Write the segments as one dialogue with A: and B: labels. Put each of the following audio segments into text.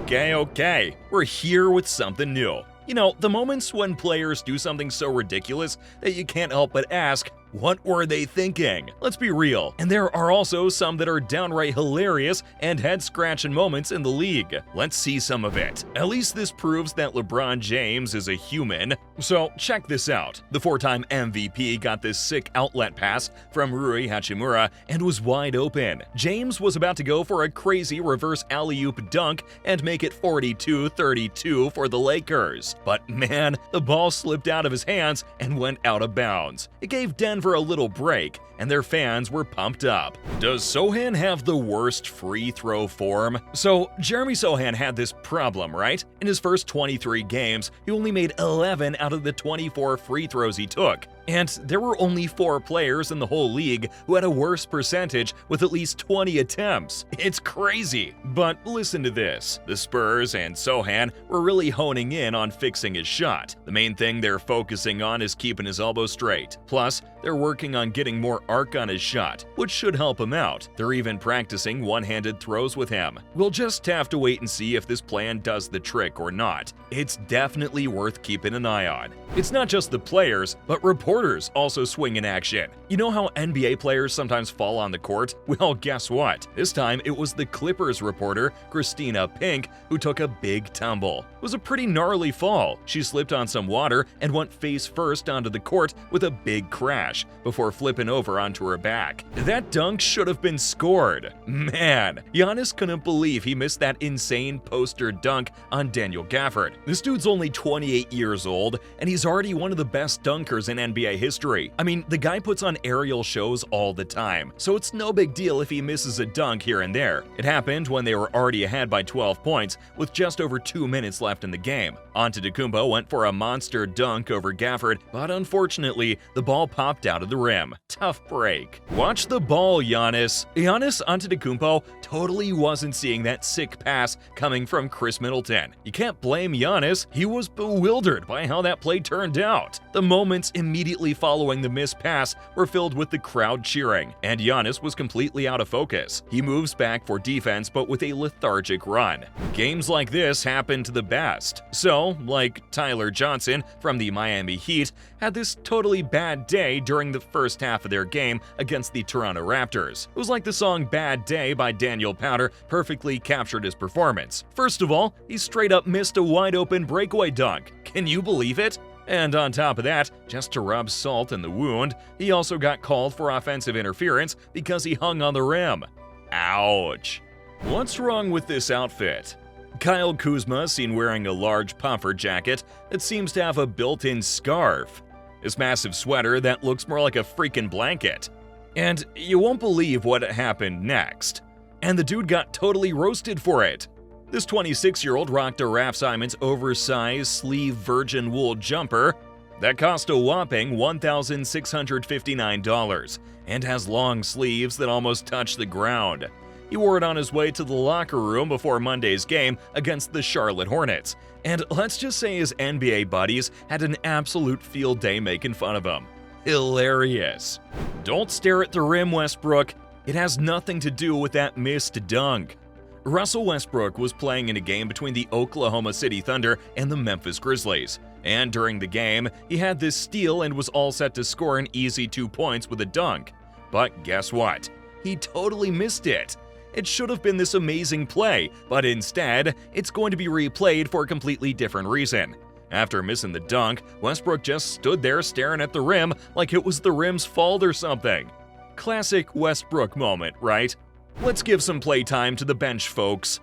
A: Okay, we're here with something new. You know, the moments when players do something so ridiculous that you can't help but ask, what were they thinking? Let's be real. And there are also some that are downright hilarious and head-scratching moments in the league. Let's see some of it. At least this proves that LeBron James is a human. So check this out. The four-time MVP got this sick outlet pass from Rui Hachimura and was wide open. James was about to go for a crazy reverse alley-oop dunk and make it 42-32 for the Lakers. But man, the ball slipped out of his hands and went out of bounds. It gave Denver a little break, and their fans were pumped up. Does Sochan have the worst free throw form? So, Jeremy Sochan had this problem, right? In his first 23 games, he only made 11 out of the 24 free throws he took. And there were only 4 players in the whole league who had a worse percentage with at least 20 attempts. It's crazy. But listen to this. The Spurs and Sochan were really honing in on fixing his shot. The main thing they're focusing on is keeping his elbow straight. Plus, they're working on getting more arc on his shot, which should help him out. They're even practicing one-handed throws with him. We'll just have to wait and see if this plan does the trick or not. It's definitely worth keeping an eye on. It's not just the players, but reporters also swing in action. You know how NBA players sometimes fall on the court? Well, guess what? This time it was the Clippers reporter, Christina Pink, who took a big tumble. It was a pretty gnarly fall. She slipped on some water and went face first onto the court with a big crash before flipping over onto her back. That dunk should have been scored. Man, Giannis couldn't believe he missed that insane poster dunk on Daniel Gafford. This dude's only 28 years old, and he's already one of the best dunkers in NBA history. I mean, the guy puts on aerial shows all the time, so it's no big deal if he misses a dunk here and there. It happened when they were already ahead by 12 points with just over 2 minutes left in the game. Antetokounmpo went for a monster dunk over Gafford, but unfortunately, the ball popped out of the rim. Tough break. Watch the ball, Giannis. Giannis Antetokounmpo totally wasn't seeing that sick pass coming from Chris Middleton. You can't blame Giannis. He was bewildered by how that play turned out. The moments immediately following the missed pass were filled with the crowd cheering, and Giannis was completely out of focus. He moves back for defense, but with a lethargic run. Games like this happen to the best. So, like Tyler Johnson from the Miami Heat had this totally bad day during the first half of their game against the Toronto Raptors. It was like the song Bad Day by Daniel Powder perfectly captured his performance. First of all, he straight up missed a wide-open breakaway dunk. Can you believe it? And on top of that, just to rub salt in the wound, he also got called for offensive interference because he hung on the rim. Ouch. What's wrong with this outfit? Kyle Kuzma seen wearing a large puffer jacket that seems to have a built-in scarf. This massive sweater that looks more like a freaking blanket. And you won't believe what happened next. And the dude got totally roasted for it. This 26-year-old rocked a Raf Simons oversized sleeve virgin wool jumper that cost a whopping $1,659 and has long sleeves that almost touch the ground. He wore it on his way to the locker room before Monday's game against the Charlotte Hornets, and let's just say his NBA buddies had an absolute field day making fun of him. Hilarious. Don't stare at the rim, Westbrook. It has nothing to do with that missed dunk. Russell Westbrook was playing in a game between the Oklahoma City Thunder and the Memphis Grizzlies, and during the game, he had this steal and was all set to score an easy 2 points with a dunk. But guess what? He totally missed it. It should have been this amazing play, but instead, it's going to be replayed for a completely different reason. After missing the dunk, Westbrook just stood there staring at the rim like it was the rim's fault or something. Classic Westbrook moment, right? Let's give some playtime to the bench, folks.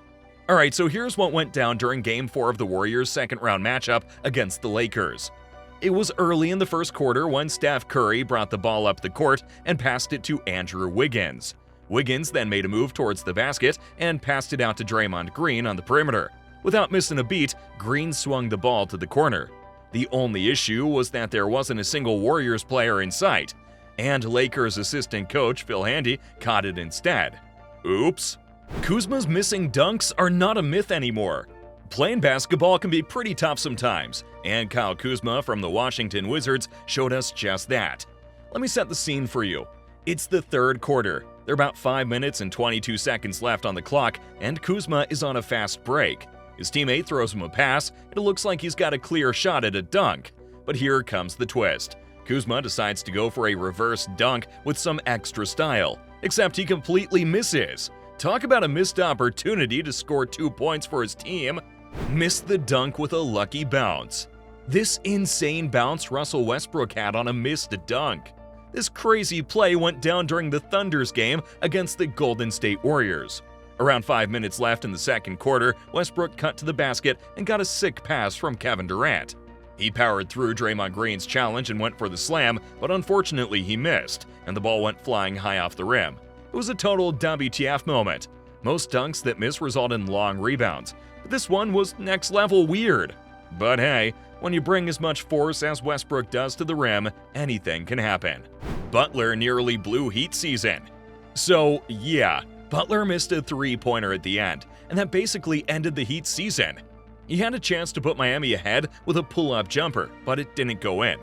A: Alright, so here's what went down during Game 4 of the Warriors' second-round matchup against the Lakers. It was early in the first quarter when Steph Curry brought the ball up the court and passed it to Andrew Wiggins. Wiggins then made a move towards the basket and passed it out to Draymond Green on the perimeter. Without missing a beat, Green swung the ball to the corner. The only issue was that there wasn't a single Warriors player in sight, and Lakers assistant coach Phil Handy caught it instead. Oops. Kuzma's missing dunks are not a myth anymore. Playing basketball can be pretty tough sometimes, and Kyle Kuzma from the Washington Wizards showed us just that. Let me set the scene for you. It's the third quarter. There are about 5 minutes and 22 seconds left on the clock, and Kuzma is on a fast break. His teammate throws him a pass, and it looks like he's got a clear shot at a dunk. But here comes the twist. Kuzma decides to go for a reverse dunk with some extra style, except he completely misses. Talk about a missed opportunity to score 2 points for his team. Missed the dunk with a lucky bounce. This insane bounce Russell Westbrook had on a missed dunk. This crazy play went down during the Thunder's game against the Golden State Warriors. Around 5 minutes left in the second quarter, Westbrook cut to the basket and got a sick pass from Kevin Durant. He powered through Draymond Green's challenge and went for the slam, but unfortunately he missed, and the ball went flying high off the rim. It was a total WTF moment. Most dunks that miss result in long rebounds, but this one was next level weird. But hey, when you bring as much force as Westbrook does to the rim, anything can happen. Butler nearly blew Heat season. So yeah, Butler missed a three-pointer at the end, and that basically ended the Heat season. He had a chance to put Miami ahead with a pull-up jumper, but it didn't go in.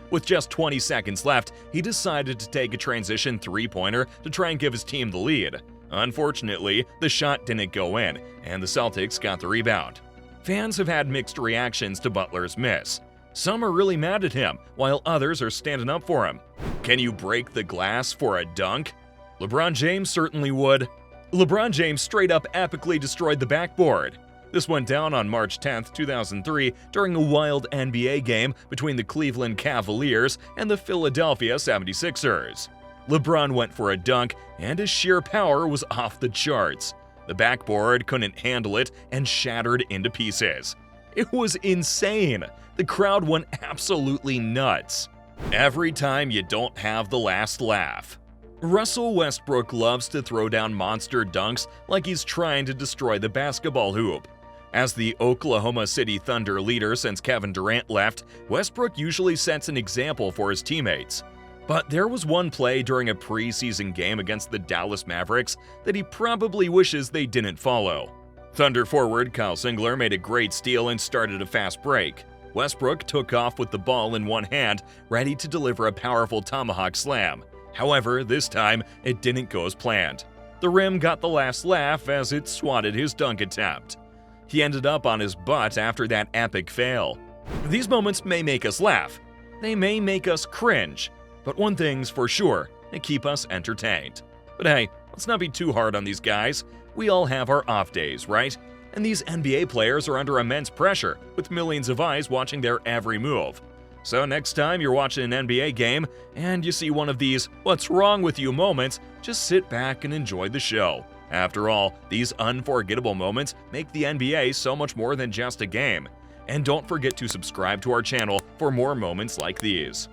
A: With just 20 seconds left, he decided to take a transition three-pointer to try and give his team the lead. Unfortunately, the shot didn't go in, and the Celtics got the rebound. Fans have had mixed reactions to Butler's miss. Some are really mad at him, while others are standing up for him. Can you break the glass for a dunk? LeBron James certainly would. LeBron James straight up epically destroyed the backboard. This went down on March 10, 2003, during a wild NBA game between the Cleveland Cavaliers and the Philadelphia 76ers. LeBron went for a dunk, and his sheer power was off the charts. The backboard couldn't handle it and shattered into pieces. It was insane. The crowd went absolutely nuts. Every time you don't have the last laugh. Russell Westbrook loves to throw down monster dunks like he's trying to destroy the basketball hoop. As the Oklahoma City Thunder leader since Kevin Durant left, Westbrook usually sets an example for his teammates. But there was one play during a preseason game against the Dallas Mavericks that he probably wishes they didn't follow. Thunder forward Kyle Singler made a great steal and started a fast break. Westbrook took off with the ball in one hand, ready to deliver a powerful tomahawk slam. However, this time, it didn't go as planned. The rim got the last laugh as it swatted his dunk attempt. He ended up on his butt after that epic fail. These moments may make us laugh. They may make us cringe. But one thing's for sure, they keep us entertained. But hey, let's not be too hard on these guys. We all have our off days, right? And these NBA players are under immense pressure, with millions of eyes watching their every move. So next time you're watching an NBA game and you see one of these "what's wrong with you" moments, just sit back and enjoy the show. After all, these unforgettable moments make the NBA so much more than just a game. And don't forget to subscribe to our channel for more moments like these.